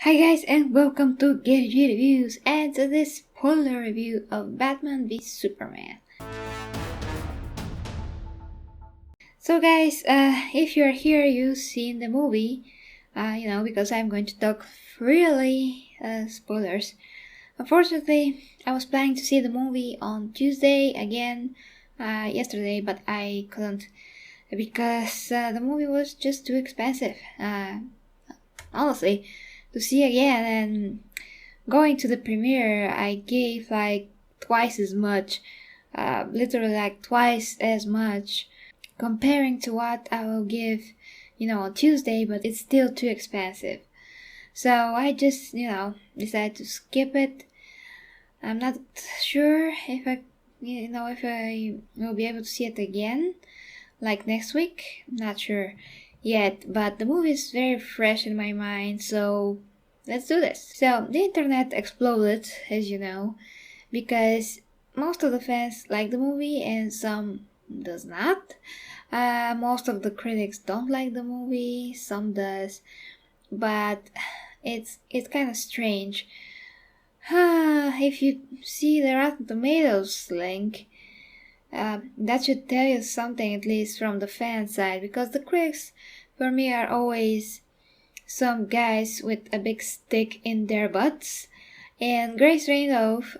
Hi guys and welcome to GG Reviews and to this spoiler review of Batman v Superman. So guys, if you're here, you've seen the movie, because I'm going to talk freely spoilers. Unfortunately, I was planning to see the movie on Tuesday again, yesterday, but I couldn't because the movie was just too expensive. Honestly, to see again, and going to the premiere, I gave like twice as much, literally like twice as much, comparing to what I will give, on Tuesday, but it's still too expensive. So I just, decided to skip it. I'm not sure if I will be able to see it again, like next week. Not sure yet, but the movie is very fresh in my mind, so let's do this. So the internet exploded, as you know, because most of the fans like the movie and some does not. Most of the critics don't like the movie, some does, but it's kind of strange. If you see the Rotten Tomatoes link, that should tell you something, at least from the fan side, because the critics for me are always some guys with a big stick in their butts. And Grace Randolph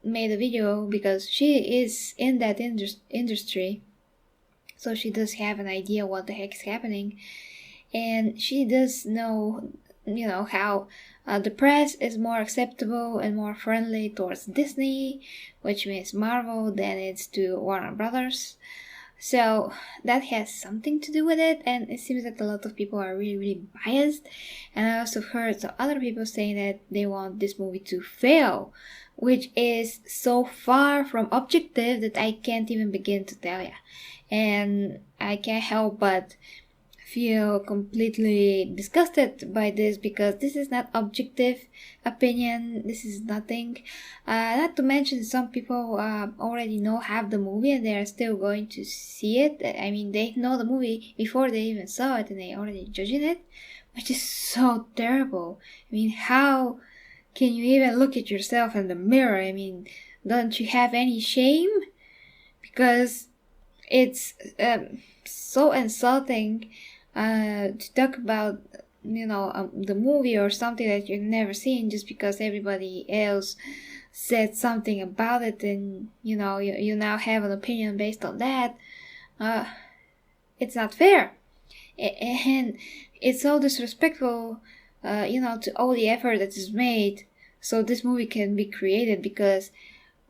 made a video because she is in that industry, so she does have an idea what the heck is happening, and she does know, how the press is more acceptable and more friendly towards Disney, which means Marvel, than it's to Warner Brothers. So that has something to do with it, and it seems that a lot of people are really, really biased. And I also heard some other people saying that they want this movie to fail, which is so far from objective that I can't even begin to tell you. And I can't help but feel completely disgusted by this, because this is not objective opinion. This is nothing. Not to mention, some people already have the movie and they are still going to see it. I mean, they know the movie before they even saw it and they already judging it, which is so terrible. I mean, how can you even look at yourself in the mirror? I mean, don't you have any shame? Because it's so insulting to talk about, the movie or something that you've never seen just because everybody else said something about it, and you now have an opinion based on that. It's not fair, and it's so disrespectful, to all the effort that is made so this movie can be created. Because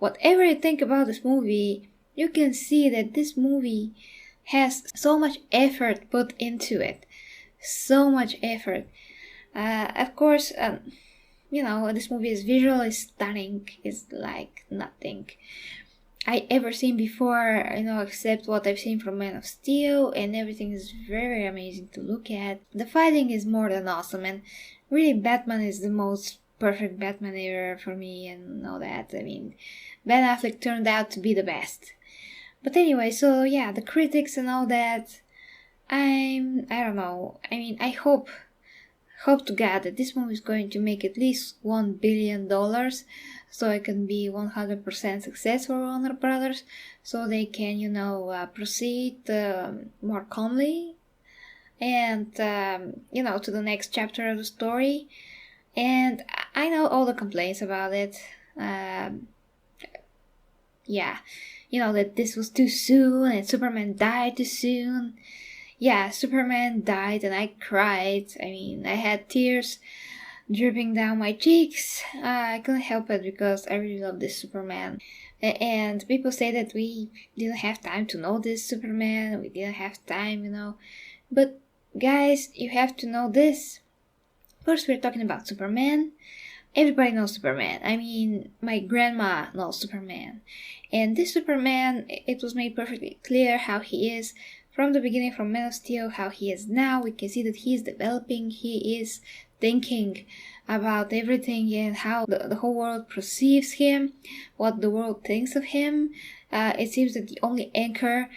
whatever you think about this movie, you can see that this movie has so much effort put into it. So much effort. Of course, this movie is visually stunning. It's like nothing I ever seen before, except what I've seen from Man of Steel, and everything is very amazing to look at. The fighting is more than awesome, and really Batman is the most perfect Batman ever for me, and all that. I mean, Ben Affleck turned out to be the best. But anyway, so yeah, the critics and all that, I don't know. I mean, I hope to God that this movie is going to make at least $1 billion, so it can be 100% success for Warner Brothers, so they can, proceed more calmly and, to the next chapter of the story. And I know all the complaints about it. Yeah, that this was too soon and Superman died too soon. Yeah, Superman died and I cried. I mean, I had tears dripping down my cheeks. I couldn't help it because I really love this Superman. And people say that we didn't have time to know this Superman. We didn't have time. But guys, you have to know this. First, we're talking about Superman. Everybody knows Superman. I mean, my grandma knows Superman. And this Superman, it was made perfectly clear how he is from the beginning, from Man of Steel, how he is now. We can see that he is developing, he is thinking about everything and how the whole world perceives him, what the world thinks of him. It seems that the only anchor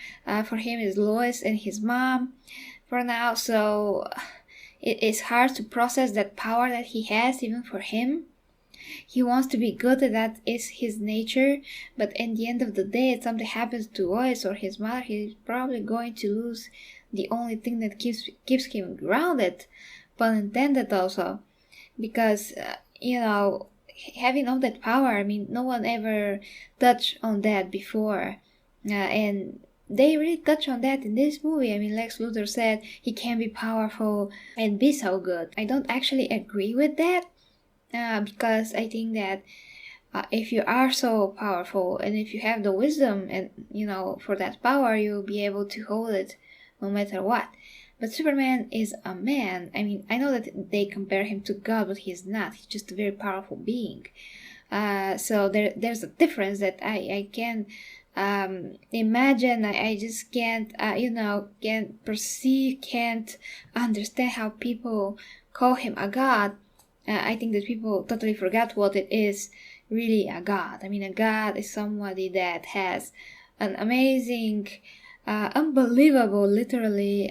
for him is Lois and his mom for now, so it's hard to process that power that he has, even for him. He wants to be good, and that is his nature, but in the end of the day, if something happens to Lois or his mother, he's probably going to lose the only thing that keeps him grounded, pun intended also, because having all that power, I mean, no one ever touched on that before, and they really touch on that in this movie. I mean, Lex Luthor said he can be powerful and be so good. I don't actually agree with that, because I think that if you are so powerful and if you have the wisdom and for that power, you'll be able to hold it no matter what. But Superman is a man. I mean, I know that they compare him to God, but he's not. He's just a very powerful being. So there's a difference that I can imagine. I just can't perceive, can't understand how people call him a god. I think that people totally forgot what it is really a god. I mean, a god is somebody that has an amazing, unbelievable, literally,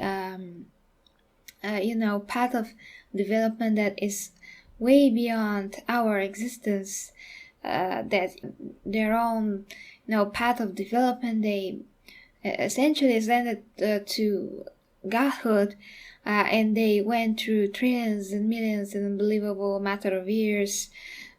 path of development that is way beyond our existence. That their own, path of development, they essentially ascended to godhood. And they went through trillions and millions in unbelievable matter of years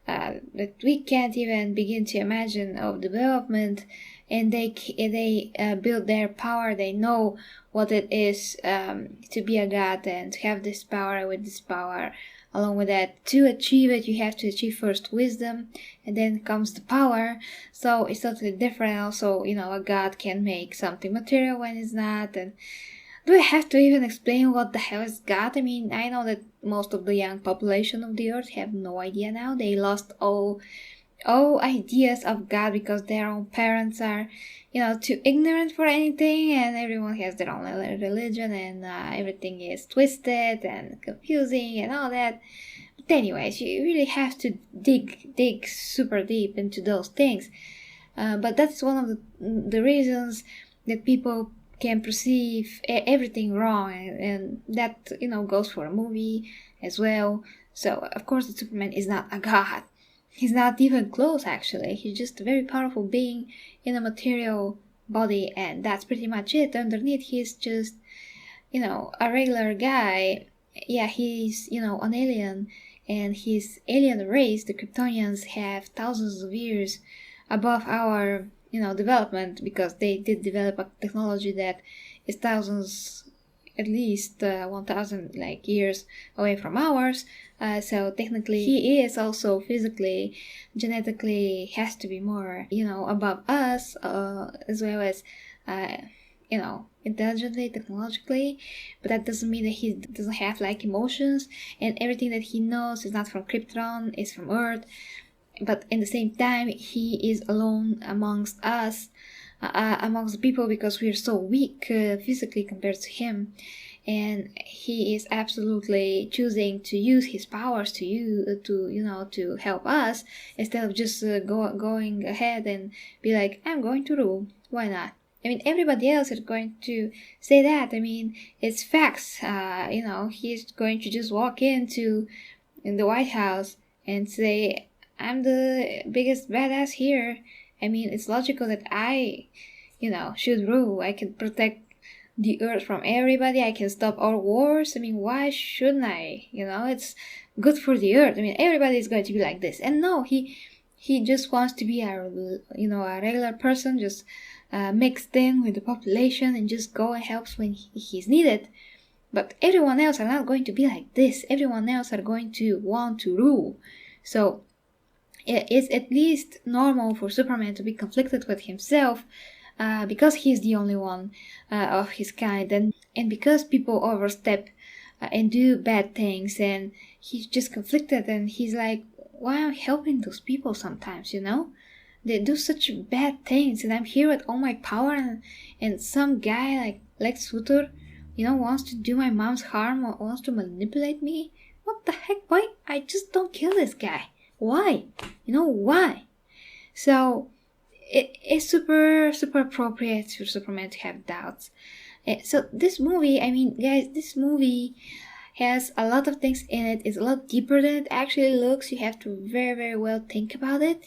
that we can't even begin to imagine of development. And they build their power. They know what it is to be a god and to have this power. With this power, along with that, to achieve it, you have to achieve first wisdom, and then comes the power. So it's totally different. Also, a god can make something material when it's not. And do I have to even explain what the hell is God? I mean, I know that most of the young population of the earth have no idea now. They lost all ideas of God because their own parents are, too ignorant for anything, and everyone has their own religion, and everything is twisted and confusing and all that. But anyways, you really have to dig super deep into those things. But that's one of the reasons that people can perceive everything wrong, and that goes for a movie as well. So of course, the Superman is not a god. He's not even close, actually. He's just a very powerful being in a material body, and that's pretty much it. Underneath, he's just a regular guy. Yeah, he's an alien, and his alien race, the Kryptonians, have thousands of years above our development, because they did develop a technology that is thousands, at least 1,000 years away from ours. So technically, he is also physically, genetically, has to be more, above us, as well as, intelligently, technologically. But that doesn't mean that he doesn't have emotions, and everything that he knows is not from Krypton, is from Earth. But in the same time, he is alone amongst us, amongst the people, because we are so weak physically compared to him. And he is absolutely choosing to use his powers to help us, instead of just going ahead and be like, I'm going to rule. Why not? I mean, everybody else is going to say that. I mean, it's facts. He's going to just walk in the White House and say, I'm the biggest badass here. I mean, it's logical that I, should rule. I can protect the earth from everybody. I can stop all wars. I mean, why shouldn't I? It's good for the earth. I mean, everybody is going to be like this. And no, he just wants to be a regular person, just mixed in with the population, and just go and helps when he's needed. But everyone else are not going to be like this. Everyone else are going to want to rule. So it's at least normal for Superman to be conflicted with himself, because he's the only one of his kind, and because people overstep and do bad things, and he's just conflicted, and he's like, why am I helping those people sometimes, They do such bad things, and I'm here with all my power, and some guy like Lex Luthor, wants to do my mom's harm, or wants to manipulate me. What the heck, boy? I just don't kill this guy. Why? Why? So it's super appropriate for Superman to have doubts. So this movie, I mean, guys, this movie has a lot of things in it. It's a lot deeper than it actually looks. You have to very, very well think about it.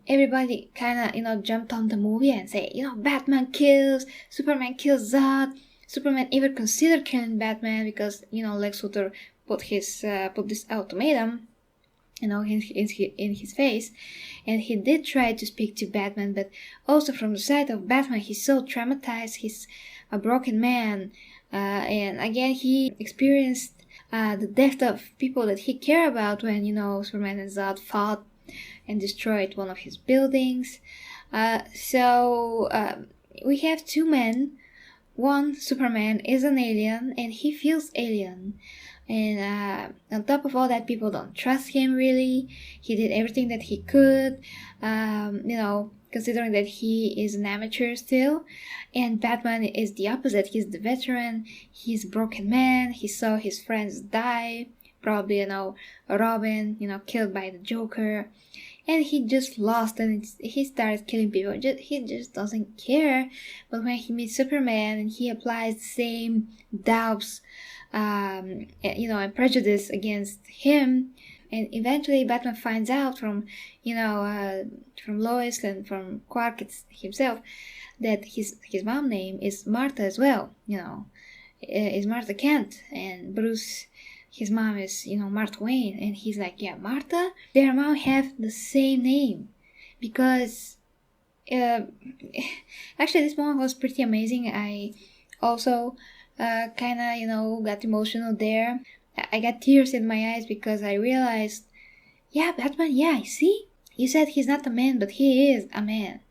Everybody kind of, jumped on the movie and say, Batman kills, Superman kills Zod. Superman even considered killing Batman because, Lex Luthor put this ultimatum, in his face. And he did try to speak to Batman, but also from the side of Batman, he's so traumatized. He's a broken man. And again, he experienced the death of people that he cared about when, Superman and Zod fought and destroyed one of his buildings. So we have two men. One, Superman, is an alien and he feels alien. And on top of all that, people don't trust him really. He did everything that he could, considering that he is an amateur still. And Batman is the opposite. He's the veteran. He's a broken man. He saw his friends die. Probably, Robin, killed by the Joker. And he just lost and he started killing people. He just doesn't care. But when he meets Superman and he applies the same doubts, and prejudice against him, and eventually Batman finds out from Lois and from Clark himself that his mom name is Martha as well. Is Martha Kent, and Bruce, his mom is Martha Wayne, and he's like, yeah, Martha, their mom have the same name, because actually this moment was pretty amazing. I also got emotional there. I got tears in my eyes because I realized, yeah, Batman, yeah, see? You said he's not a man, but he is a man.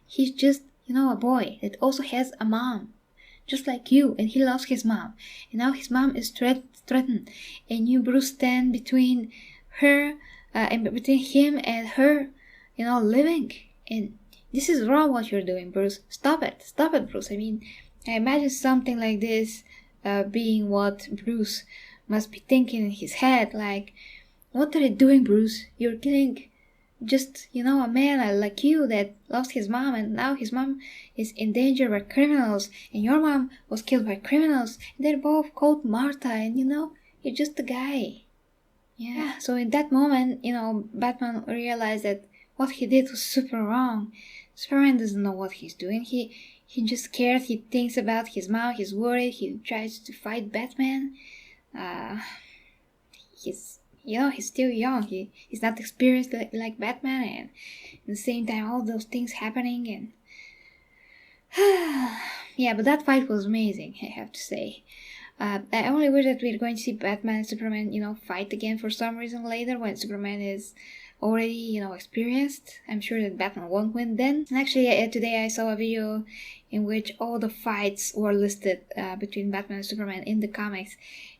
He's just, a boy that also has a mom, just like you, and he loves his mom. And now his mom is threatened. And you, Bruce, stand between her, and between him and her, living. And this is wrong what you're doing, Bruce. Stop it, Bruce. I mean, I imagine something like this being what Bruce must be thinking in his head, like, what are you doing, Bruce? You're killing just, a man like you that lost his mom, and now his mom is in danger by criminals, and your mom was killed by criminals, and they're both called Martha, and you're just a guy. Yeah, so in that moment, Batman realized that what he did was super wrong. Superman doesn't know what he's doing. He just cares, he thinks about his mom, he's worried, he tries to fight Batman. He's still young, he's not experienced like Batman, and at the same time all those things happening, and yeah, but that fight was amazing, I have to say. I only wish that we're going to see Batman and Superman, fight again for some reason later when Superman is already, experienced. I'm sure that Batman won't win then. And actually, today I saw a video in which all the fights were listed between Batman and Superman in the comics.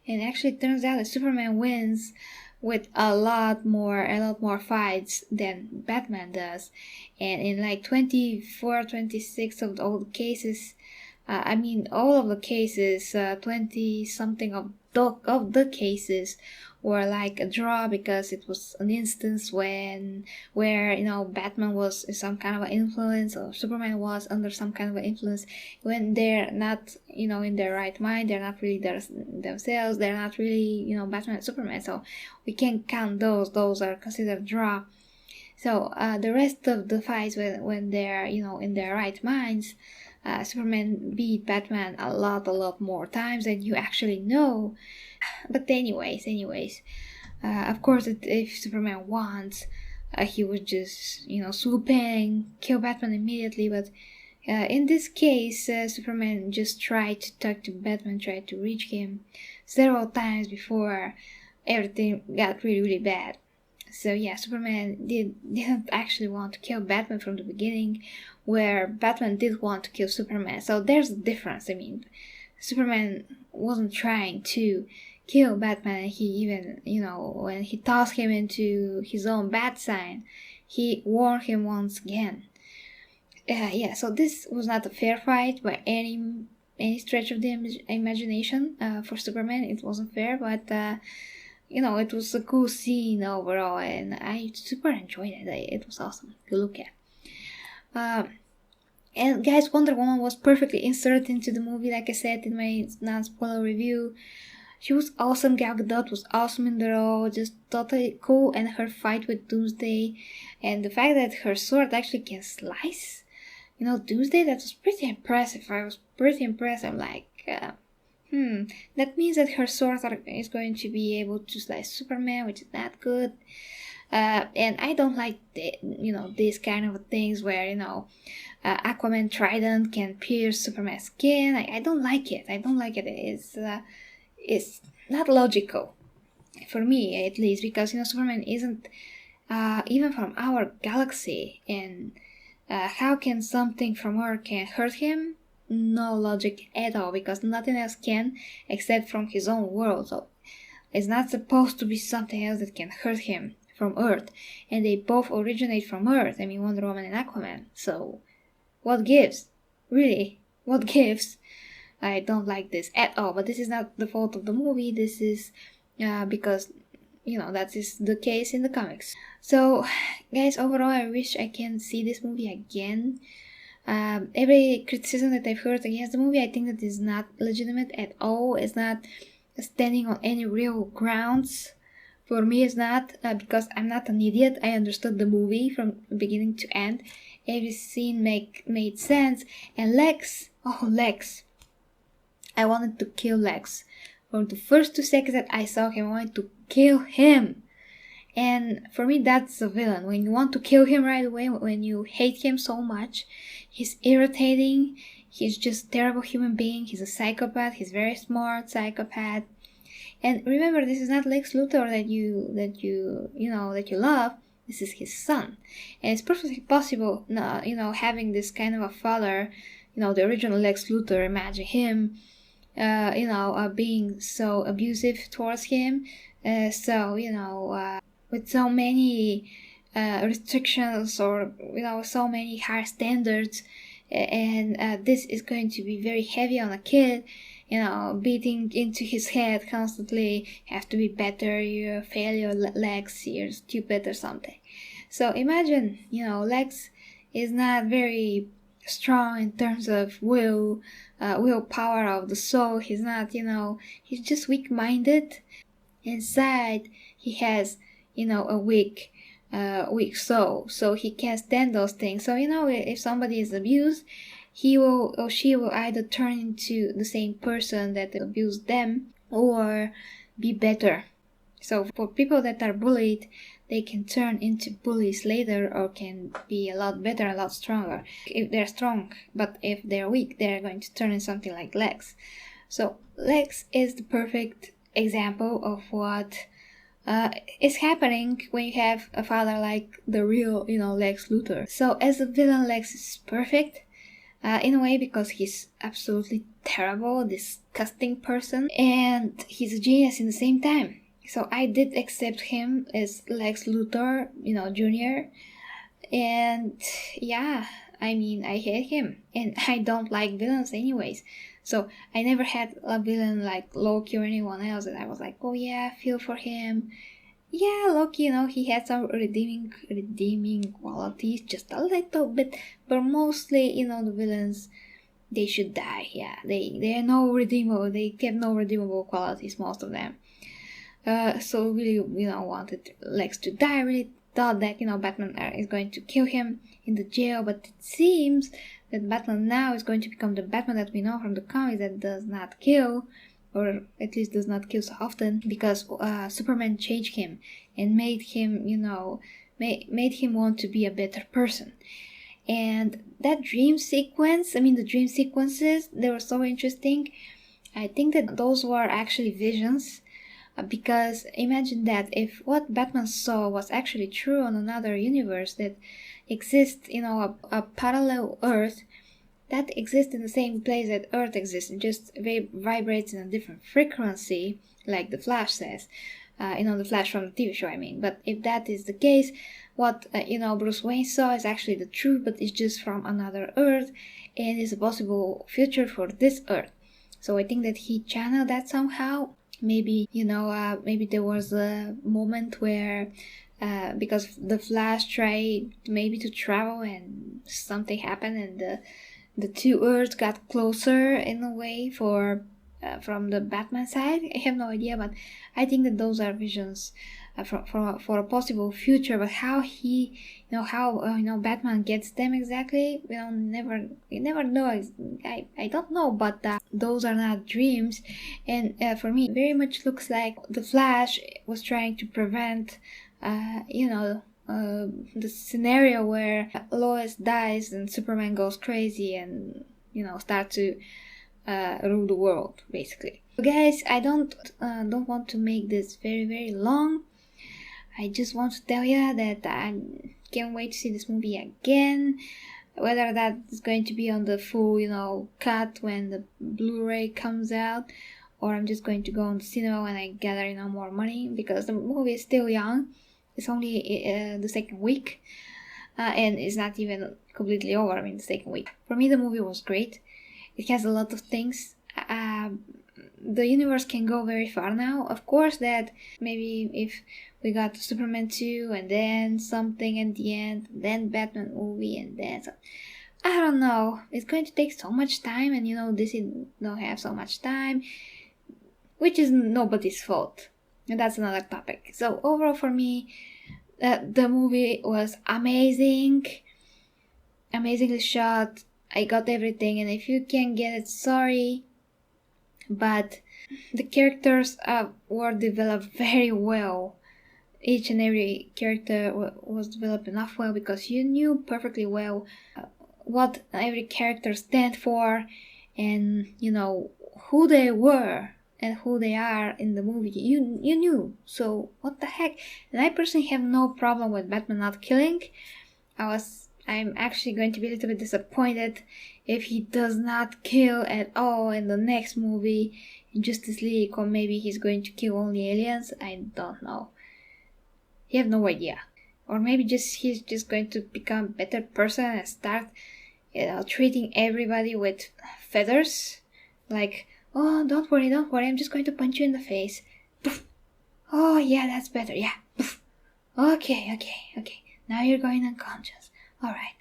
And actually it turns out that Superman wins with a lot more fights than Batman does. And in like 24, 26 of all the cases, all of the cases, 20 something of the cases were like a draw, because it was an instance where Batman was some kind of an influence, or Superman was under some kind of an influence, when they're not in their right mind, they're not really themselves, they're not really Batman and Superman, so we can't count those are considered draw. So the rest of the fights when they're in their right minds, Superman beat Batman a lot more times than you actually know. But anyways, of course, if Superman wants, he would just, swoop in, kill Batman immediately. But in this case, Superman just tried to talk to Batman, tried to reach him several times before everything got really bad. So yeah, Superman didn't actually want to kill Batman from the beginning, where Batman did want to kill Superman. So there's a difference. I mean, Superman wasn't trying to kill Batman. He even, when he tossed him into his own bat sign, he warned him once again. So this was not a fair fight by any stretch of the imagination. For Superman, it wasn't fair, but it was a cool scene overall, and I super enjoyed it. It was awesome to look at. And guys, Wonder Woman was perfectly inserted into the movie, like I said in my non-spoiler review. She was awesome. Gal Gadot was awesome in the role, just totally cool. And her fight with Doomsday, and the fact that her sword actually can slice, Doomsday, that was pretty impressive. I was pretty impressed. I'm like, that means that her sword is going to be able to slice Superman, which is not good. And I don't like these kind of things where Aquaman trident can pierce Superman's skin. I don't like it. It's not logical for me, at least, because Superman isn't even from our galaxy, and how can something from Earth can hurt him? No logic at all, because nothing else can except from his own world. So it's not supposed to be something else that can hurt him from Earth, and they both originate from Earth. I mean, Wonder Woman and Aquaman. So what gives? Really, what gives? I don't like this at all, but this is not the fault of the movie. This is because that is the case in the comics. So guys, overall, I wish I can see this movie again. Every criticism that I've heard against the movie, I think that is not legitimate at all. It's not standing on any real grounds. For me, it's not, because I'm not an idiot. I understood the movie from beginning to end. Every scene made sense. And Lex, I wanted to kill Lex. For the first 2 seconds that I saw him, I wanted to kill him. And for me, that's a villain. When you want to kill him right away, when you hate him so much, he's irritating, he's just a terrible human being, he's a psychopath, he's very smart psychopath. And remember, this is not Lex Luthor that you love. This is his son, and it's perfectly possible, having this kind of a father, the original Lex Luthor. Imagine him, being so abusive towards him, with so many restrictions, or so many high standards, and this is going to be very heavy on a kid. Beating into his head constantly, have to be better, you're a failure, Lex, you're stupid or something. So imagine, Lex is not very strong in terms of willpower of the soul. He's not, he's just weak-minded. Inside, he has, a weak soul, so he can't stand those things. So, if somebody is abused, he will or she will either turn into the same person that abused them, or be better. So for people that are bullied, they can turn into bullies later, or can be a lot better, a lot stronger if they're strong. But if they're weak, they're going to turn into something like Lex. So Lex is the perfect example of what is happening when you have a father like the real, Lex Luthor. So as a villain, Lex is perfect. In a way, because he's absolutely terrible, disgusting person, and he's a genius in the same time. So I did accept him as Lex Luthor, Jr. And yeah, I mean, I hate him, and I don't like villains anyways. So I never had a villain like Loki or anyone else that I was like, oh yeah, I feel for him. Yeah, Loki, he had some redeeming qualities, just a little bit, but mostly, the villains, they should die. Yeah, they are no redeemable. They kept no redeemable qualities, most of them. So really, wanted Lex to die. Really thought that Batman is going to kill him in the jail, but it seems that Batman now is going to become the Batman that we know from the comics, that does not kill, or at least does not kill so often, because Superman changed him and made him, made him want to be a better person. And that dream sequence, the dream sequences, they were so interesting. I think that those were actually visions, because imagine that if what Batman saw was actually true on another universe that exists, a parallel Earth that exists in the same place that Earth exists, it just vibrates in a different frequency, like the Flash says. The Flash from the TV show, But if that is the case, what, Bruce Wayne saw is actually the truth, but it's just from another Earth, and is a possible future for this Earth. So I think that he channeled that somehow. Maybe, maybe there was a moment where, because the Flash tried maybe to travel and something happened, and the two Earths got closer in a way for from the Batman side. I have no idea, but I think that those are visions for a possible future. But how he, how Batman gets them exactly, we never know. I don't know, but those are not dreams. And for me, it very much looks like the Flash was trying to prevent, the scenario where Lois dies and Superman goes crazy and start to rule the world, basically. So guys, I don't want to make this very, very long. I just want to tell you that I can't wait to see this movie again. Whether that is going to be on the full, cut when the Blu-ray comes out, or I'm just going to go on the cinema when I gather, more money, because the movie is still young. It's only the second week, and it's not even completely over. The second week. For me, the movie was great. It has a lot of things. The universe can go very far now. Of course, that maybe if we got Superman 2 and then something at the end, then Batman movie, and then I don't know. It's going to take so much time, and DC don't have so much time, which is nobody's fault. And that's another topic. So overall for me, the movie was amazing. Amazingly shot. I got everything, and if you can't get it, sorry. But the characters were developed very well. Each and every character was developed enough well because you knew perfectly well what every character stand for, and who they were and who they are in the movie. You knew. So what the heck? And I personally have no problem with Batman not killing. I'm actually going to be a little bit disappointed if he does not kill at all in the next movie, in Justice League, or maybe he's going to kill only aliens. I don't know. You have no idea. Or maybe he's just going to become a better person and start treating everybody with feathers. Like, oh, don't worry, I'm just going to punch you in the face. Poof. Oh yeah, that's better, yeah. Poof. Okay. Now you're going unconscious. Alright.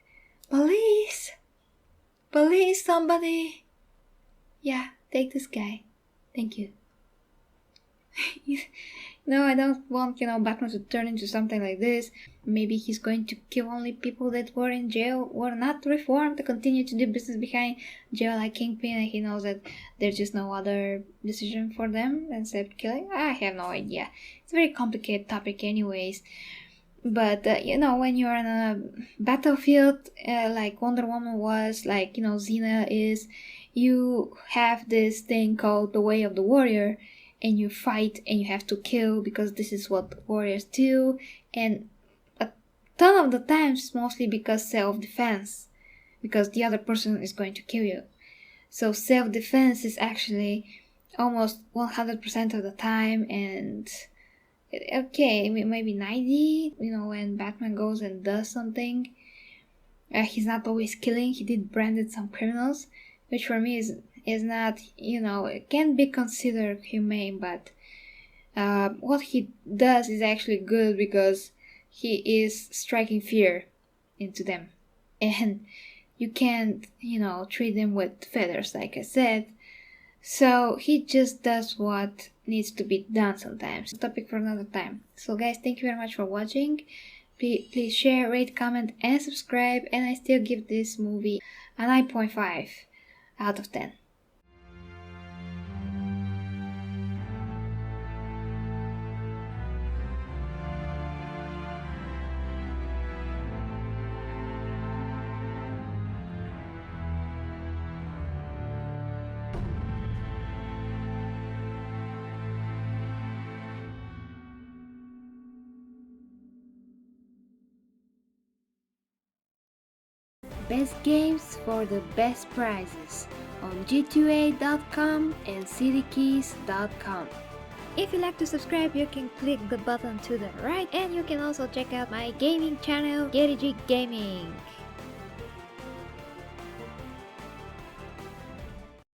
Police, somebody. Yeah, take this guy. Thank you. No, I don't want, Batman to turn into something like this. Maybe he's going to kill only people that were in jail, or not reformed, to continue to do business behind jail like Kingpin, and he knows that there's just no other decision for them except killing. I have no idea. It's a very complicated topic anyways. But, when you're in a battlefield, like Wonder Woman was, like, Xena is, you have this thing called the Way of the Warrior, and you fight and you have to kill because this is what warriors do, and a ton of the times mostly because self-defense, because the other person is going to kill you. So self-defense is actually almost 100% of the time, and okay, maybe 90, when Batman goes and does something. He's not always killing. He did branded some criminals, which for me is not, it can be considered humane, but what he does is actually good because he is striking fear into them. And you can't, treat them with feathers, like I said. So he just does what needs to be done sometimes. Topic for another time. So guys, thank you very much for watching. Please share, rate, comment, and subscribe. And I still give this movie a 9.5 out of 10. Best games for the best prices on g2a.com and cdkeys.com. If you'd like to subscribe, you can click the button to the right, and you can also check out my gaming channel, GettyG Gaming.